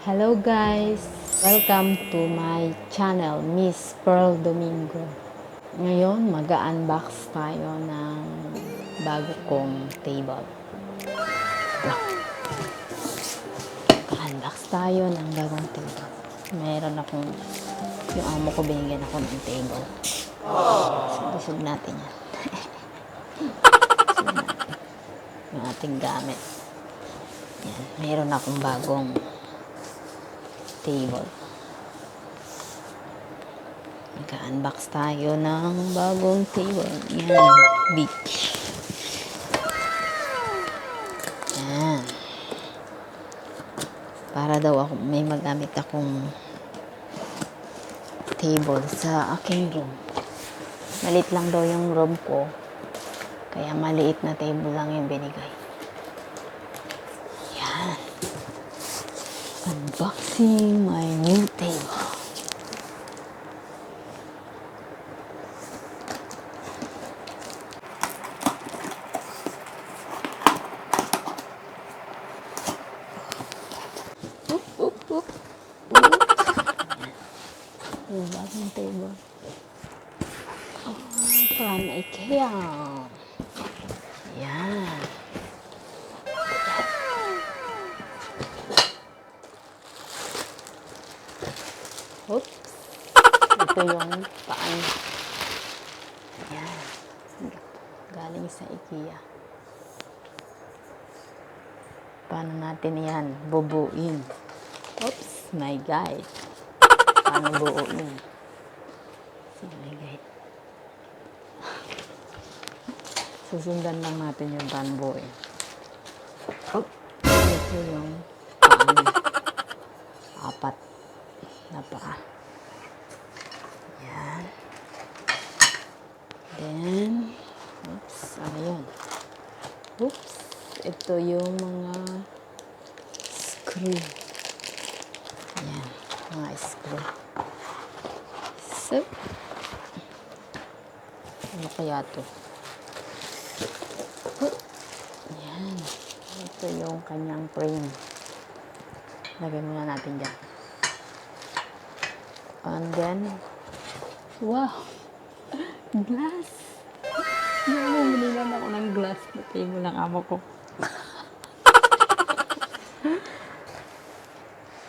Hello guys! Welcome to my channel, Miss Pearl Domingo. Ngayon, mag-unbox tayo ng bago kong table. Mag-unbox tayo ng bagong table. Meron akong, yung amo ko binigyan ako ng table. Susog natin yan. Susog natin. Yung ating gamit. Yan. Meron akong bagong table. Naka-unbox tayo ng bagong table. Yan. Beach. Yan. Para daw ako, may magamit akong table sa aking room. Maliit lang daw yung room ko. Kaya maliit na table lang yung binigay. Yan. Unboxing my new table. Yung bagong table. Oh, from IKEA. Yan. Oops. Ito yung paan. Yan. Galing sa IKEA. Paano natin yan bubuin? Oops, my guide. Paano buuin? Si my guide. Susundan lang natin yung paano buuin. Oh, ito yung paan. Apat na paa. Yan. Then, oops, ano yun? Oops, ito yung mga screw. Yan, mga screw. So, ano kaya ito? Yan. Ito yung kanyang frame. Lagay muna natin dyan. And then, wow! Glass! Binilan ako ng glass na table ng amo ko.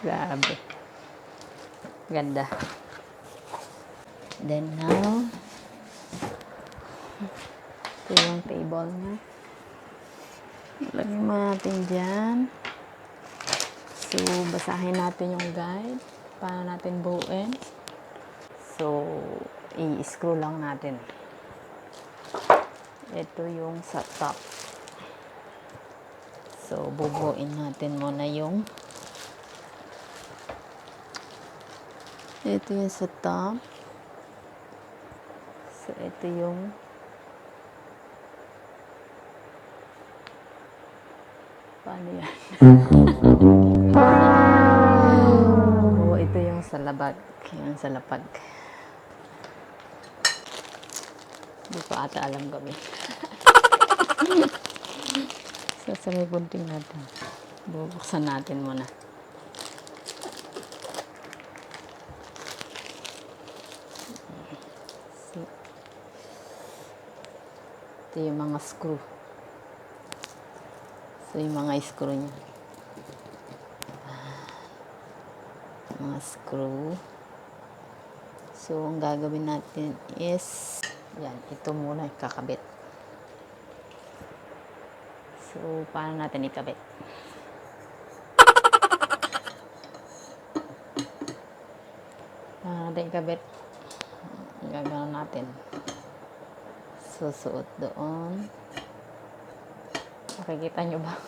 Grabe. Ganda. Then now, ito yung table niya. Lagyan mo natin dyan. So, basahin natin yung guide. Paano natin buuin. So, i-screw lang natin. Ito yung sa top. So, bubuin natin muna yung ito yung sa top. So, ito yung paano yan? Oh, ito yung sa labag. Yung sa lapag. Hindi ko ata alam gawin. So, sa may bunting natin. Bubuksan natin muna. So, ito yung mga screw. So, yung mga screw niya. Mga screw. So, ang gagawin natin is yan, ito muna kakabit. So, paano natin ikabit? Paano natin ikabit? Gagawin natin. Susuot doon. Makikita nyo ba?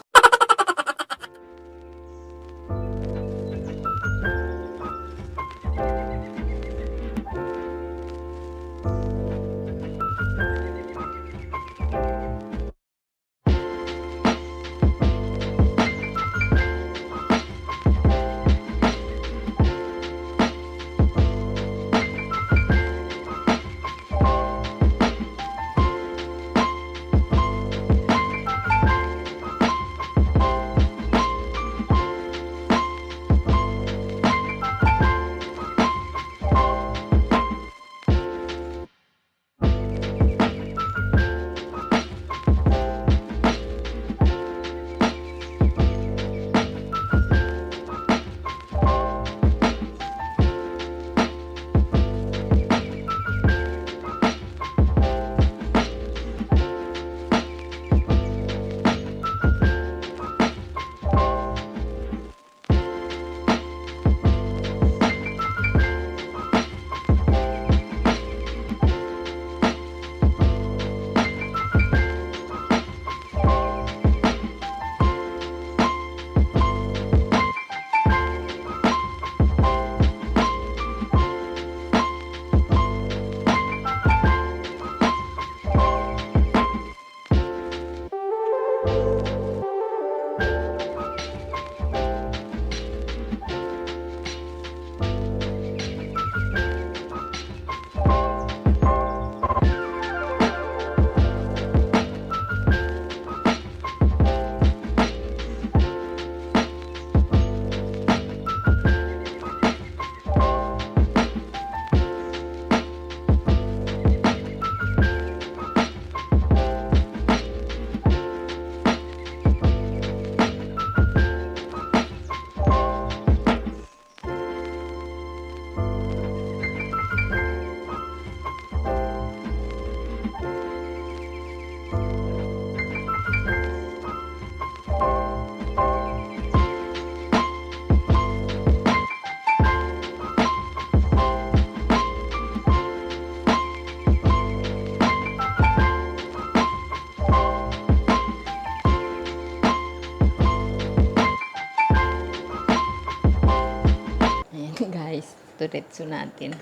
diretso natin.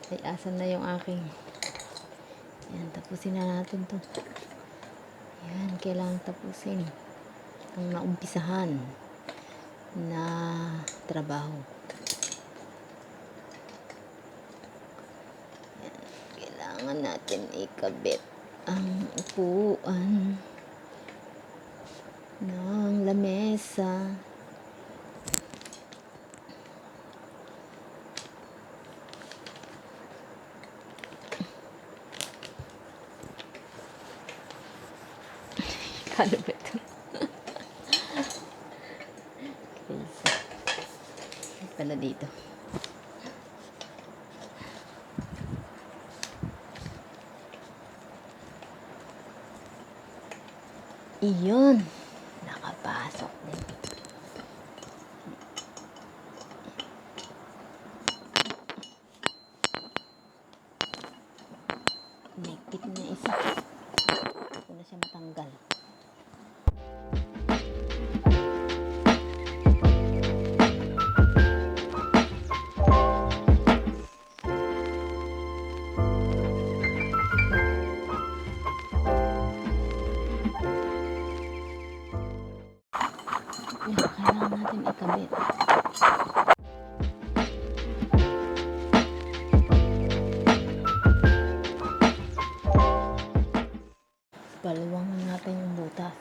Ay, asan na yung aking... Yan, tapusin na natin to. Yan, kailangan tapusin ang naumpisahan na trabaho. Yan, kailangan natin ikabit ang upuan ng lamesa. Ano ba ito? Okay, so, pala dito. Iyon. Nakapasok din. Nagpit na isa. Ito na siya matanggal. Kailangan natin ikabit. Paluwangan natin yung butas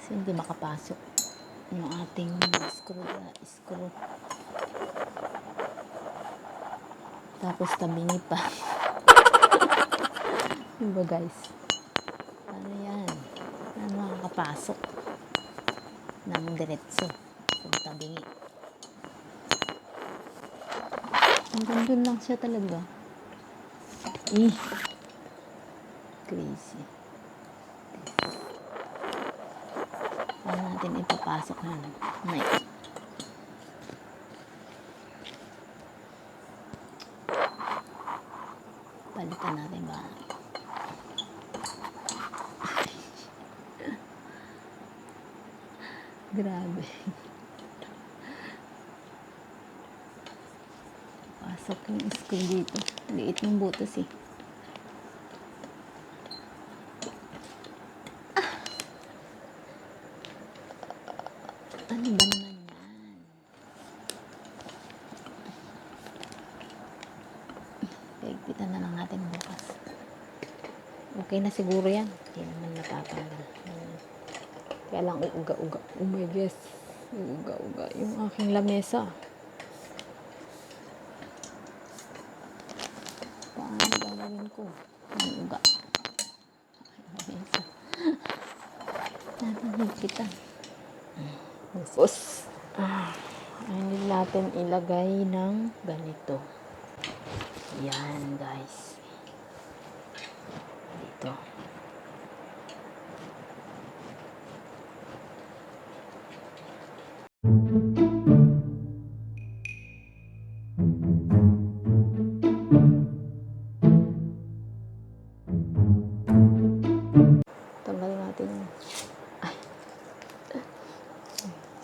kasi hindi makapasok yung ating screw. Tapos tabingi pa. Diba guys? Ano yan? Ano makakapasok ng diretso kung tabingi. Hanggang dun lang siya talaga. Crazy. Paano natin ipapasok na? Palitan natin ba? Grabe. Pasok yung screw dito. Liit ng butas eh. Ano ba naman yan? Paigpitan na lang natin bukas. Okay na siguro yan. Hindi naman natatanggal. Kaya lang uuga-uga. Oh my gosh. Uuga-uga yung aking lamesa. Paano gagawin ko? Uuga. Lamesa. Natin higpitan. Tapos, hindi natin ilagay ng ganito. Yan, guys. Dito. Tanggalin natin yung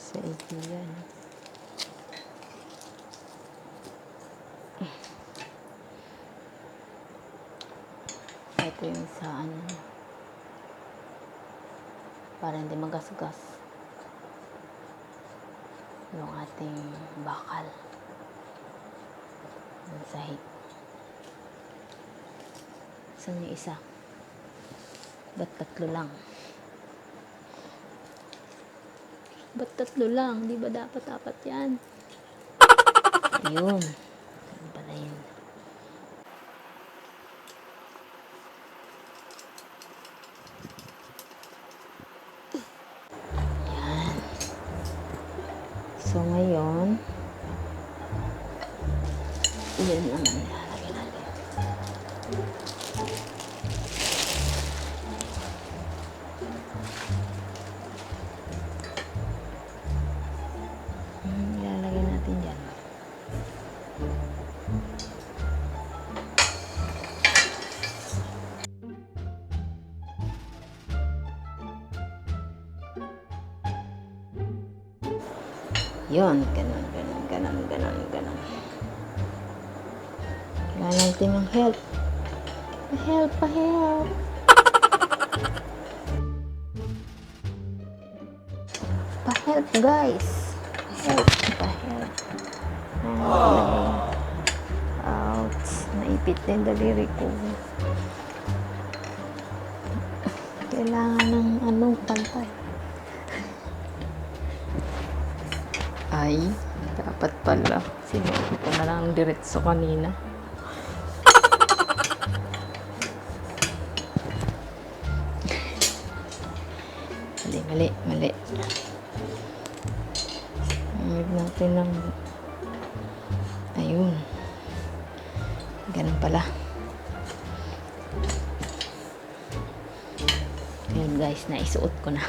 sa yan. Ito yung sa ano para hindi magasgas yung ating bakal yung sahig. Saan yung isa? Ba't tatlo lang? Ba't tatlo lang? Di ba dapat apat yan? Ayun. Ayun pala yun. Yan. So ngayon, yan naman nilalagay natin. Ilalagay natin dyan. Yun, ganun. Kailangan natin ng help. Pa-help, pa-help. Pa-help, guys. Pa-help, pa-help. Ouch. Naipit na yung daliri ko. Kailangan ng anong pantay. Ay, dapat pala. Sinuot ko na lang diretso kanina. Mali. Mamig natin ng... Ayun. Ganun pala. Ayun guys, naisuot ko na.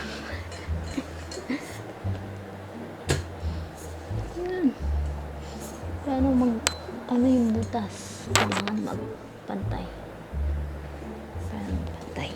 Paano ano yung butas? Kailangan magpantay. Paano magpantay?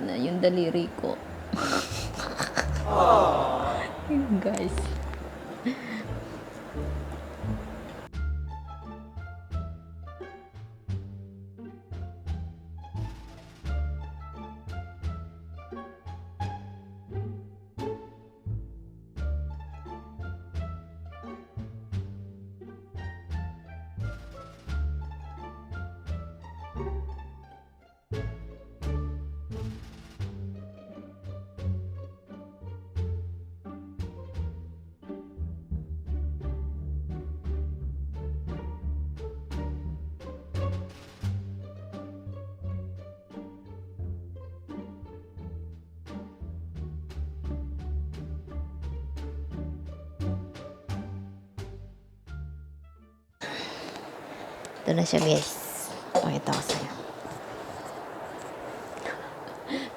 Na yung daliri ko. Yun guys. Ito na siya guys. Pakita ko sa'yo.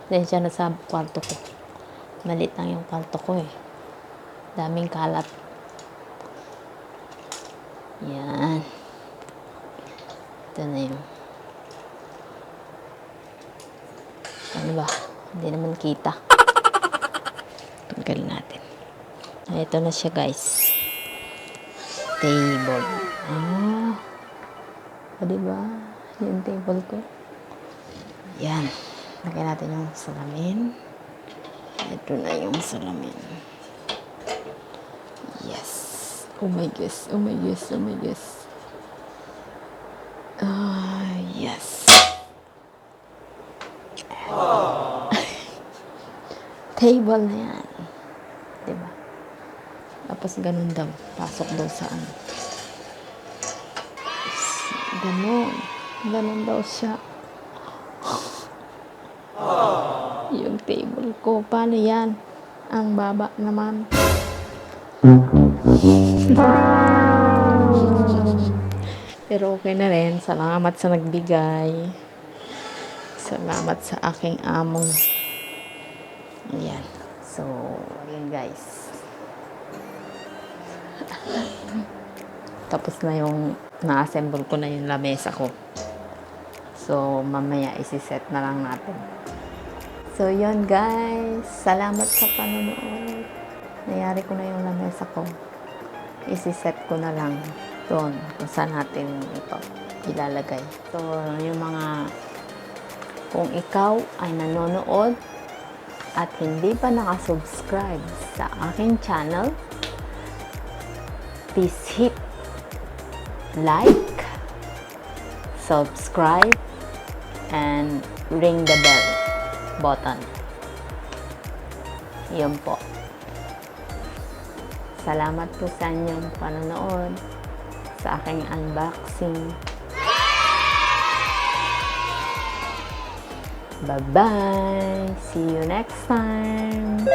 Dahil siya na sa kwarto ko. Malit lang yung kwarto ko eh. Daming kalat. Yan. Ito na yung. Ano ba? Hindi naman kita. Tanggal natin. Ito na siya guys. Table. Diba? Yung table ko. Yan. Lagyan natin yung salamin. Ito na yung salamin. Yes. Oh my gosh. Oh my gosh. Oh my gosh. Yes. Table na yan. Diba? Tapos ganun daw. Pasok daw sa ano. Ganon daw siya. Yung table ko. Paano yan? Ang baba naman. Pero okay na rin. Salamat sa nagbigay. Salamat sa aking among. Ayan. So, yun guys. Tapos na yung na-assemble ko na yung lamesa ko. So, mamaya isi-set na lang natin. So, yun guys. Salamat sa panonood. Nayari ko na yung lamesa ko. Isi-set ko na lang doon kung saan natin ito ilalagay. So, yung mga kung ikaw ay nanonood at hindi pa nakasubscribe sa aking channel, please hit like, subscribe, and ring the bell button. Yun po. Salamat po sa inyong panonood sa aking unboxing Bye-bye! See you next time!